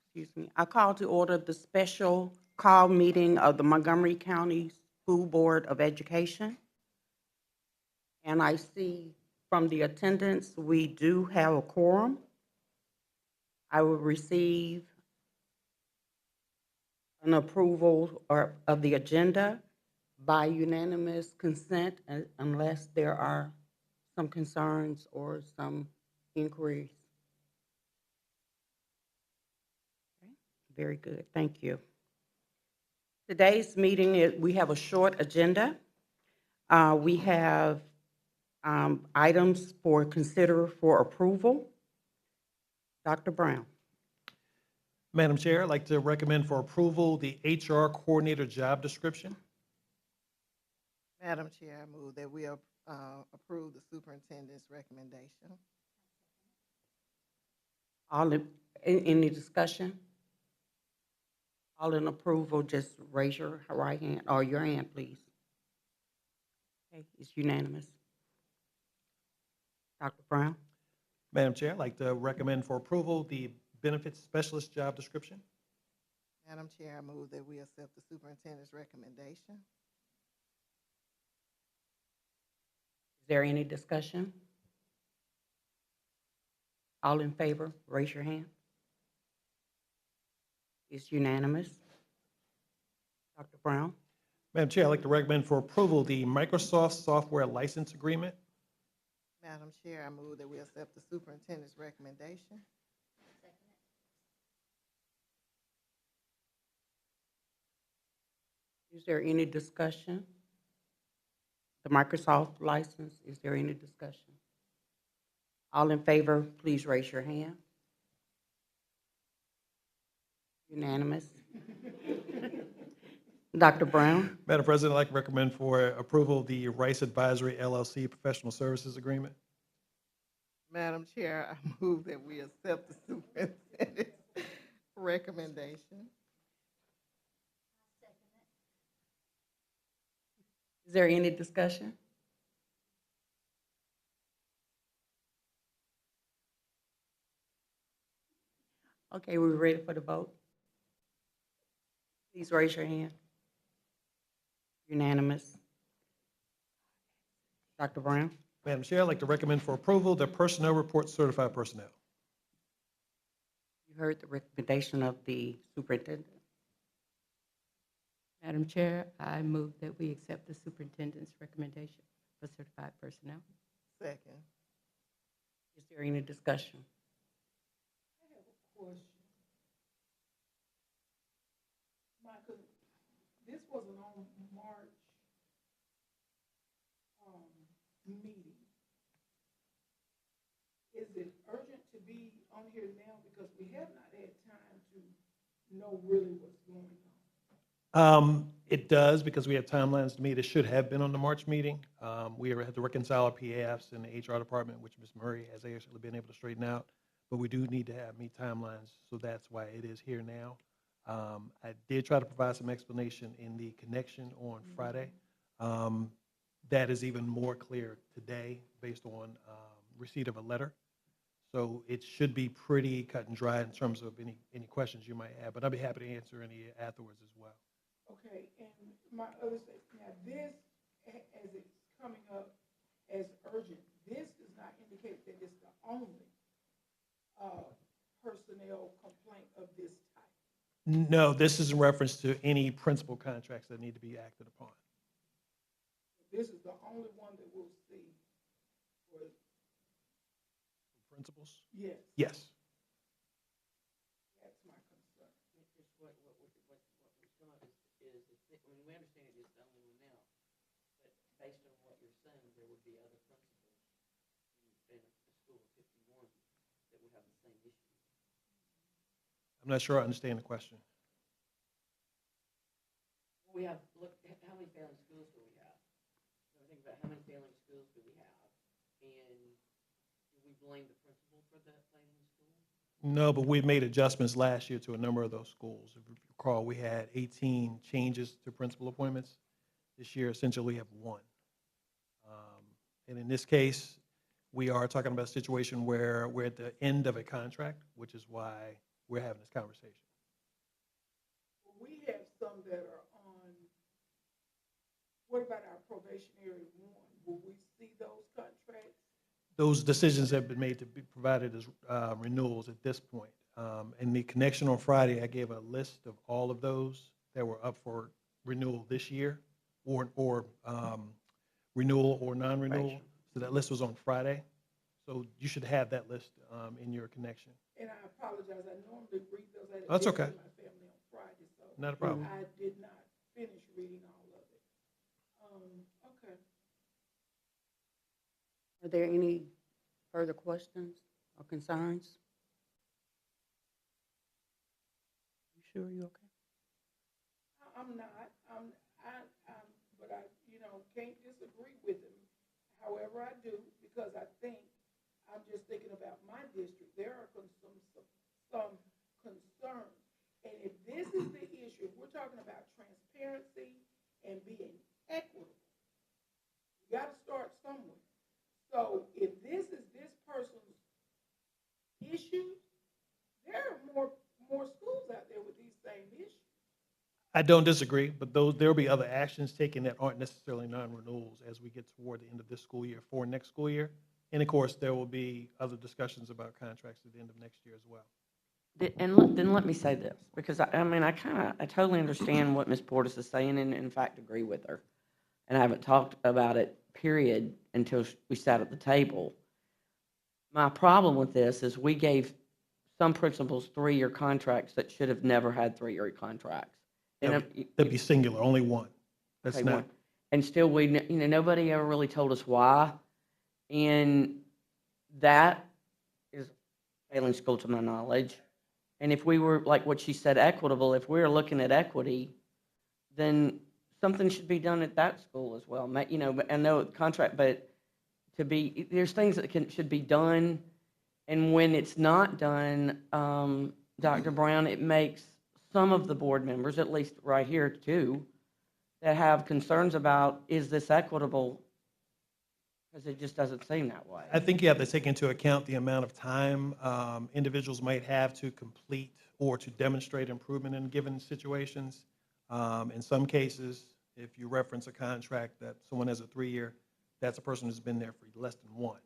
Excuse me. I call to order the special call meeting of the Montgomery County School Board of Education. And I see from the attendance, we do have a quorum. I will receive an approval of the agenda by unanimous consent unless there are some concerns or some inquiries. Okay, very good, thank you. Today's meeting, we have a short agenda. We have items for approval. Dr. Brown. Madam Chair, I'd like to recommend for approval the HR coordinator job description. Madam Chair, I move that we approve the superintendent's recommendation. Any discussion? All in approval, just raise your right hand or your hand, please. Okay, it's unanimous. Dr. Brown. Madam Chair, I'd like to recommend for approval the benefits specialist job description. Madam Chair, I move that we accept the superintendent's recommendation. Is there any discussion? All in favor, raise your hand. It's unanimous. Dr. Brown. Madam Chair, I'd like to recommend for approval the Microsoft software license agreement. Madam Chair, I move that we accept the superintendent's recommendation. Is there any discussion? The Microsoft license, is there any discussion? All in favor, please raise your hand. Unanimous. Dr. Brown. Madam President, I'd like to recommend for approval the Rice Advisory LLC professional services agreement. Madam Chair, I move that we accept the superintendent's recommendation. Is there any discussion? Okay, we're ready for the vote. Please raise your hand. Unanimous. Dr. Brown. Madam Chair, I'd like to recommend for approval the personnel report certified personnel. You heard the recommendation of the superintendent. Madam Chair, I move that we accept the superintendent's recommendation for certified personnel. Second. Is there any discussion? I have a question. Michael, this was an on March meeting. Is it urgent to be on here now because we have not had time to know really what's going on? It does, because we have timelines to meet. It should have been on the March meeting. We had to reconcile our PAFs in the HR department, which Ms. Murray has actually been able to straighten out. But we do need to meet timelines, so that's why it is here now. I did try to provide some explanation in the connection on Friday. That is even more clear today based on receipt of a letter. So it should be pretty cut and dry in terms of any questions you might have, but I'll be happy to answer any afterwards as well. Okay, and my other thing, now this, as it's coming up as urgent, this does not indicate that it's the only personnel complaint of this type. No, this is in reference to any principal contracts that need to be acted upon. This is the only one that we'll see. Principals? Yes, Yes. that's my concern. What was going on is I mean, we understand it's the only one now, but based on what you're saying, there would be other principals in a school of 51 that would have the same issue. I'm not sure I understand the question. Well, we have, look, how many failing schools do we have? So think about how many failing schools do we have? And do we blame the principal for that failing school? No, but we've made adjustments last year to a number of those schools. If you recall, we had 18 changes to principal appointments. This year, essentially, we have one. And in this case, we are talking about a situation where we're at the end of a contract, which is why we're having this conversation. We have some that are on, what about our probationary one? Will we see those contracts? Those decisions have been made to be provided as renewals at this point. In the connection on Friday, I gave a list of all of those that were up for renewal this year, or renewal or non-renewal. So that list was on Friday. So you should have that list in your connection. And I apologize, I normally read those. I had a That's death okay. in my family on Friday, so Not a problem. I did not finish reading all of it. Okay. Are there any further questions or concerns? You sure you're okay? I'm not, but I, can't disagree with him. However, I do, because I think, I'm just thinking about my district. There are some concerns. And if this is the issue, if we're talking about transparency and being equitable, we got to start somewhere. So if this is this person's issue, there are more schools out there with these same issues. I don't disagree, but there'll be other actions taken that aren't necessarily non-renewals as we get toward the end of this school year for next school year. And of course, there will be other discussions about contracts at the end of next year as well. Then let me say this, because I totally understand what Ms. Portis is saying, and in fact agree with her. And I haven't talked about it, period, until we sat at the table. My problem with this is we gave some principals 3-year contracts that should have never had 3-year contracts. And That'd be singular, only one. That's okay, not. one. And still, nobody ever really told us why. And that is failing school to my knowledge. And if we were, like what she said, equitable, if we were looking at equity, then something should be done at that school as well. I know contract, but there's things that should be done. And when it's not done, Dr. Brown, it makes some of the board members, at least right here too, that have concerns about, is this equitable? Because it just doesn't seem that way. I think you have to take into account the amount of time individuals might have to complete or to demonstrate improvement in given situations. In some cases, if you reference a contract that someone has a 3-year, that's a person who's been there for less than 1.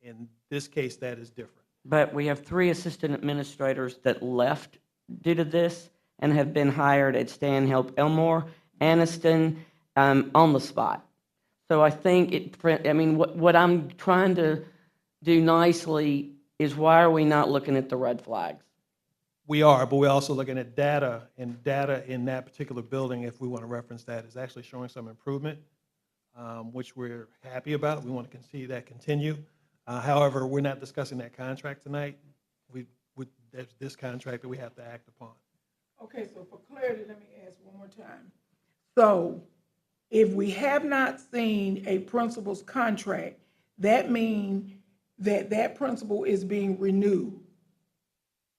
In this case, that is different. But we have 3 assistant administrators that left due to this and have been hired at Stanhope, Elmore, Anniston, on the spot. So I think what I'm trying to do nicely is, why are we not looking at the red flags? We are, but we're also looking at data, and data in that particular building, if we want to reference that, is actually showing some improvement, which we're happy about. We want to see that continue. However, we're not discussing that contract tonight. There's this contract that we have to act upon. Okay, so for clarity, let me ask one more time. So if we have not seen a principal's contract, that means that principal is being renewed.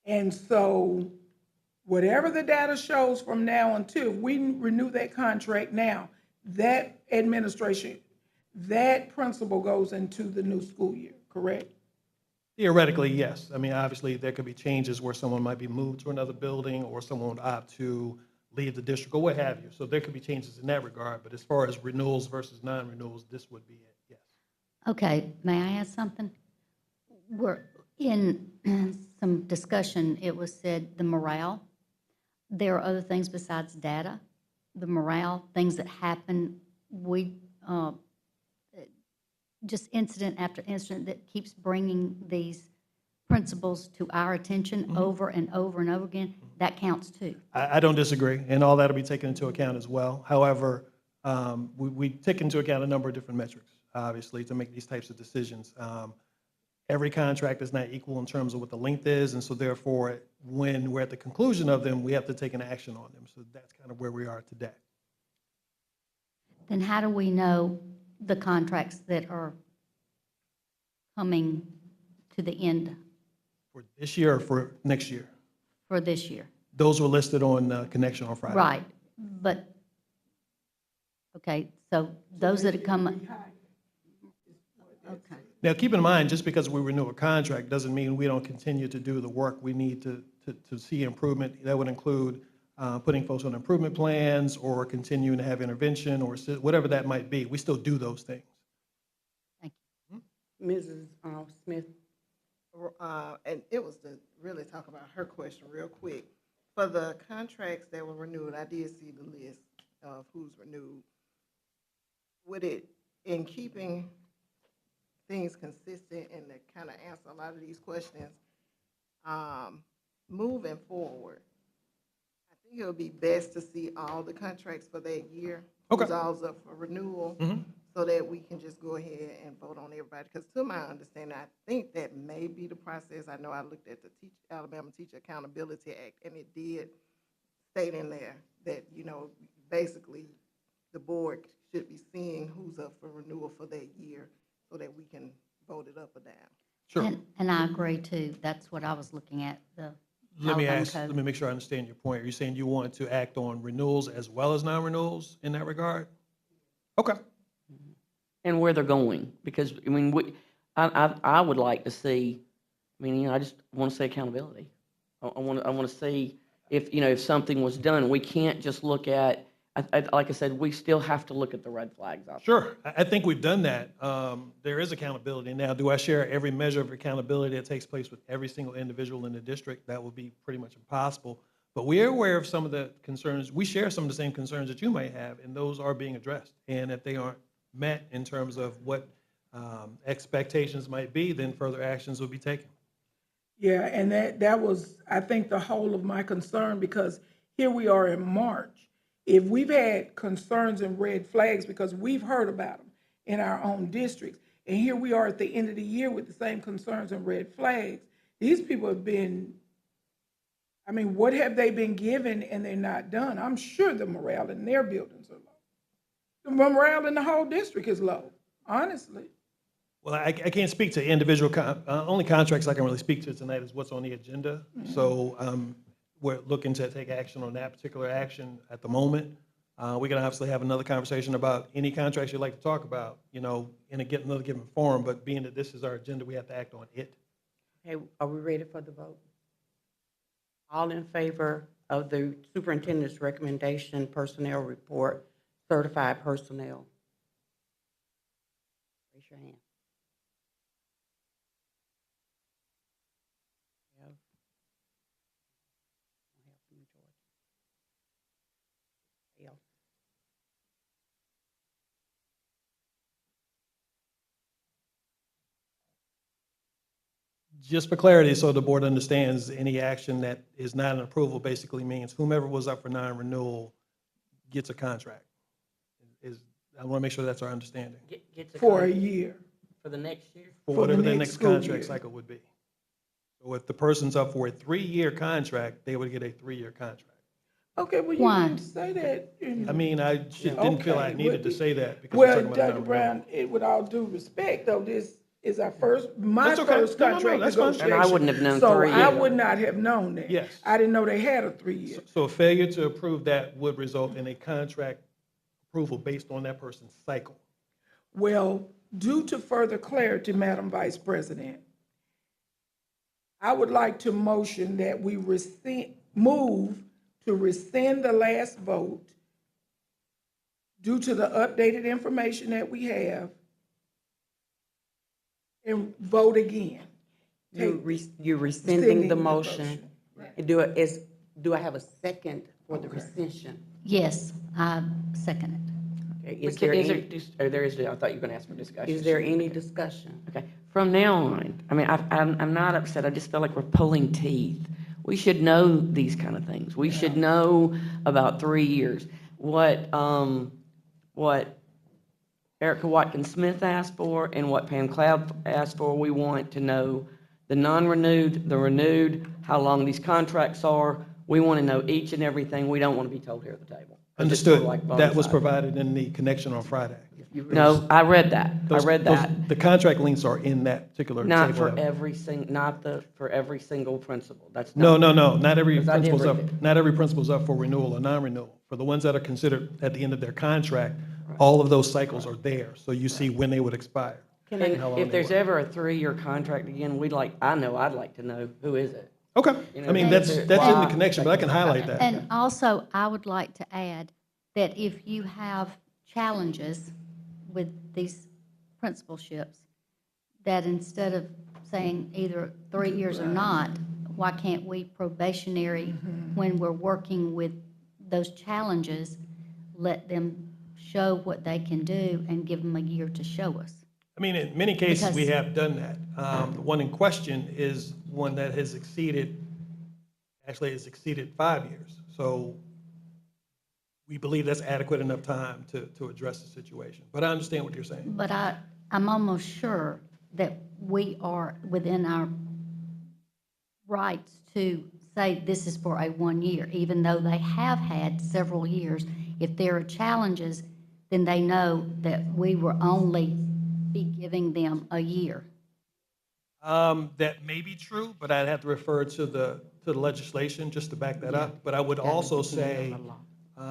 And so whatever the data shows from now until we renew that contract now, that administration, that principal goes into the new school year, correct? Theoretically, yes. Obviously, there could be changes where someone might be moved to another building, or someone would opt to leave the district, or what have you. So there could be changes in that regard, but as far as renewals versus non-renewals, this would be it, yes. Okay, may I ask something? We're in some discussion, it was said the morale. There are other things besides data. The morale, things that happen, just incident after incident that keeps bringing these principles to our attention over and over and over again, that counts too. I don't disagree, and all that will be taken into account as well. However, we take into account a number of different metrics, obviously, to make these types of decisions. Every contract is not equal in terms of what the length is, and so therefore, when we're at the conclusion of them, we have to take an action on them. So that's kind of where we are today. Then how do we know the contracts that are coming to the end For this year or for next year? for this year? Those were listed on Connection on Friday. Right, but, okay, so those that have come, okay. Now, keep in mind, just because we renew a contract doesn't mean we don't continue to do the work we need to see improvement. That would include putting folks on improvement plans or continuing to have intervention or whatever that might be. We still do those things. Mrs. Smith? And it was to really talk about her question real quick. For the contracts that were renewed, I did see the list of who's renewed. Would it, in keeping things consistent and to kind of answer a lot of these questions, moving forward, I think it would be best to see all the contracts for that year. Okay. Who's all's up for renewal, so that we can just go ahead and vote on everybody. Because to my understanding, I think that may be the process. I know I looked at the Alabama Teacher Accountability Act, and it did state in there that, you know, basically the board should be seeing who's up for renewal for that year so that we can vote it up or down. Sure. And I agree too. That's what I was looking at, the Let me Alabama let code. me make sure I understand your point. Are you saying you want to act on renewals as well as non-renewals in that regard? Okay. And where they're going, because, I mean, I would like to see, I mean, you know, I just want to see accountability. I want to see if, you know, if something was done. We can't just look at, like I said, we still have to look at the red flags out there. Sure. I think we've done that. There is accountability. Now, do I share every measure of accountability that takes place with every single individual in the district? That would be pretty much impossible. But we are aware of some of the concerns. We share some of the same concerns that you might have, and those are being addressed. And if they aren't met in terms of what expectations might be, then further actions will be taken. Yeah, and that was, I think, the whole of my concern, because here we are in March. If we've had concerns and red flags, because we've heard about them in our own districts, and here we are at the end of the year with the same concerns and red flags, these people have been, I mean, what have they been given and they're not done? I'm sure the morale in their buildings are low. The morale in the whole district is low, honestly. Well, I can't speak to individual, only contracts I can really speak to tonight is what's on the agenda. So we're looking to take action on that particular action at the moment. We can obviously have another conversation about any contracts you'd like to talk about, you know, in another given forum, but being that this is our agenda, we have to act on it. Okay, are we ready for the vote? All in favor of the superintendent's recommendation, personnel report, certified personnel? Raise your hand. We have the majority. Fail. Just for clarity, so the board understands, any action that is not an approval basically means whomever was up for non-renewal gets a contract. I want to make sure that's our understanding, Gets a For a contract year. for the next year? for For the whatever the next next school contract year. cycle would be. So if the person's up for a 3-year contract, they would get a 3-year contract. Okay, well, you Why? didn't say that. I mean, I didn't feel I Okay, needed to well, say that because we're Well, talking about Dr. non-renewal. Brown, with all due respect, though, this is my That's okay. first No, no, no, contract that's fine. negotiation. And I wouldn't have known So 3 I years. would not have known that. Yes. I didn't know they had a 3-year. So a failure to approve that would result in a contract approval based on that person's cycle. Well, due to further clarity, Madam Vice President, I would like to motion that we move to rescind the last vote due to the updated information that we have and vote again. You're rescinding rescinding the the motion. motion. Do I have a second for the rescission? Yes, I second it. Okay, Is there, I thought you were going to ask for discussion. is there any discussion? Okay, from now on, I mean, I'm not upset, I just feel like we're pulling teeth. We should know these kind of things. We should know about 3 years. What Erica Watkins-Smith asked for and what Pam Cloud asked for, we want to know the non-renewed, the renewed, how long these contracts are. We want to know each and everything. We don't want to be told here at the table. It's sort Understood. of like That was bonafide. provided in the connection on Friday. No, I read that. I read Those- that. The contract links are in that particular table. Not for of- for every single principal. That's No, not. not every Because I did principal's up, read it. not every principal's up for renewal or non-renewal. For the ones that are considered at the end of their contract, all of those cycles are there, so you see when they would expire. Can And I, how long if they there's work. ever a 3-year contract again, I'd like to know, who is it? Okay, You know, I mean, is that's it- in the why- connection, but I can highlight that. And also, I would like to add that if you have challenges with these principalships, that instead of saying either 3 years or not, why can't we probationary, when we're working with those challenges, let them show what they can do and give them a year to show us? I mean, in many cases, we Because- have done that. The one in question is one that has has exceeded 5 years. So we believe that's adequate enough time to address the situation. But I understand what you're saying. But I'm almost sure that we are within our rights to say this is for a 1 year, even though they have had several years. If there are challenges, then they know that we will only be giving them a year. That may be true, but I'd have to refer to the legislation just to back that up. But I would also say,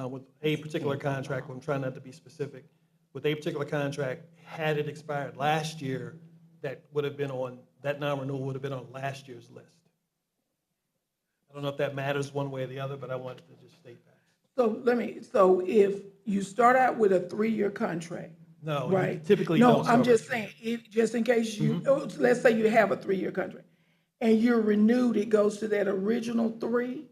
with a particular contract, I'm trying not to be specific, with a particular contract, had it expired last year, that non-renewal would have been on last year's list. I don't know if that matters one way or the other, but I wanted to just state that. So if you start out with a 3-year contract, No, you right? typically No, don't start I'm with just 3 saying, just in case let's say you have a 3-year contract, and you're renewed, it goes to that original 3?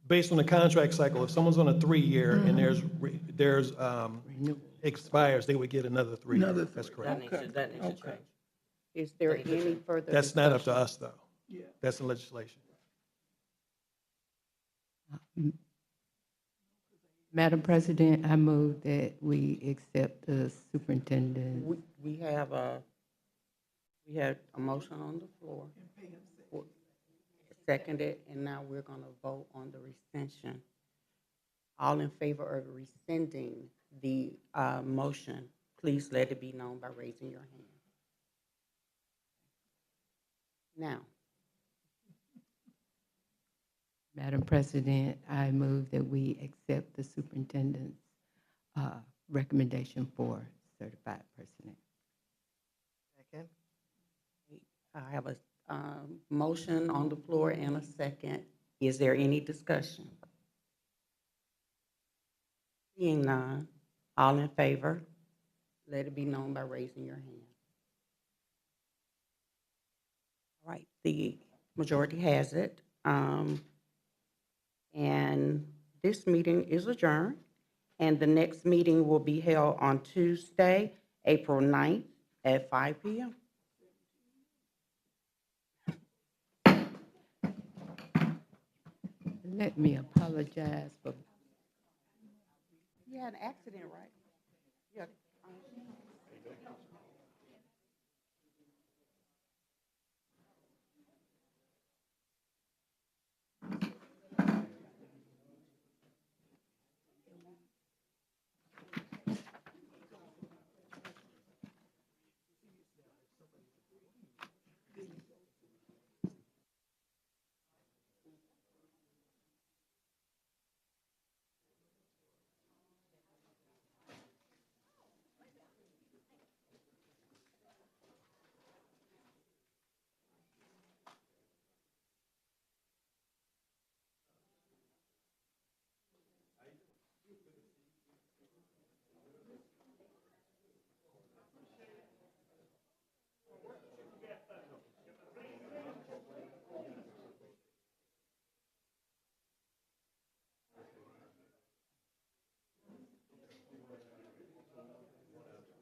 Based on the contract cycle, if someone's on a 3-year and there's expires, they would get another 3 years. Another That's 3. correct. That needs to Okay. change. is there any further? That's not up to discussion? us, though. Yeah. That's the legislation. Madam President, I move that we accept the superintendent. We have a motion on the floor. Seconded, and now we're gonna vote on the rescission. All in favor of rescinding the motion, please let it be known by raising your hand. Now, Madam President, I move that we accept the superintendent's recommendation for certified personnel. Second. I have a motion on the floor and a second. Is there any discussion? Seeing none, all in favor, let it be known by raising your hand. All right, the majority has it. And this meeting is adjourned, and the next meeting will be held on Tuesday, April 9th at 5 p.m. Let me apologize for You had an accident, right? Yeah.